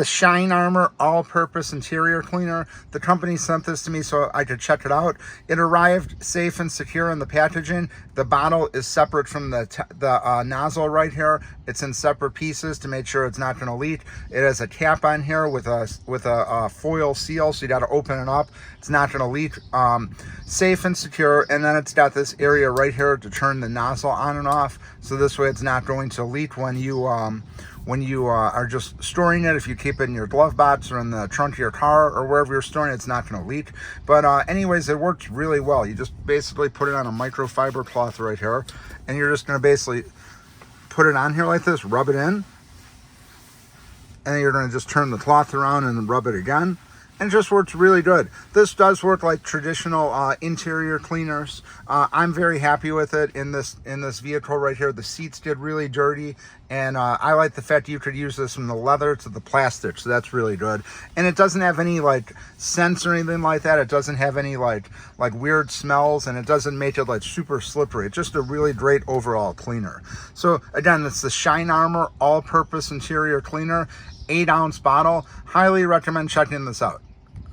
The Shine Armor all-purpose interior cleaner. The company sent this to me so I could check it out. It arrived safe and secure in the packaging. The bottle is separate from the nozzle right here. It's in separate pieces to make sure it's not going to leak. It has a cap on here with a foil seal, so you got to open it up. It's not going to leak. Safe and secure. And then it's got this area right here to turn the nozzle on and off, so this way it's not going to leak when you are just storing it. If you keep it in your glove box or in the trunk of your car or wherever you're storing it, it's not going to leak. But anyways, it works really well. You just basically put it on a microfiber cloth right here, and you're just going to basically put it on here like this, rub it in, and then you're going to just turn the cloth around and rub it again. And it just works really good. This does work like traditional interior cleaners. I'm very happy with it in this vehicle right here. The seats get really dirty, and I like the fact you could use this from the leather to the plastic, so that's really good. And it doesn't have any like scents or anything like that. It doesn't have any like weird smells, and it doesn't make it like super slippery. It's just a really great overall cleaner. So again, it's the Shine Armor all-purpose interior cleaner, 8-ounce bottle. Highly recommend checking this out.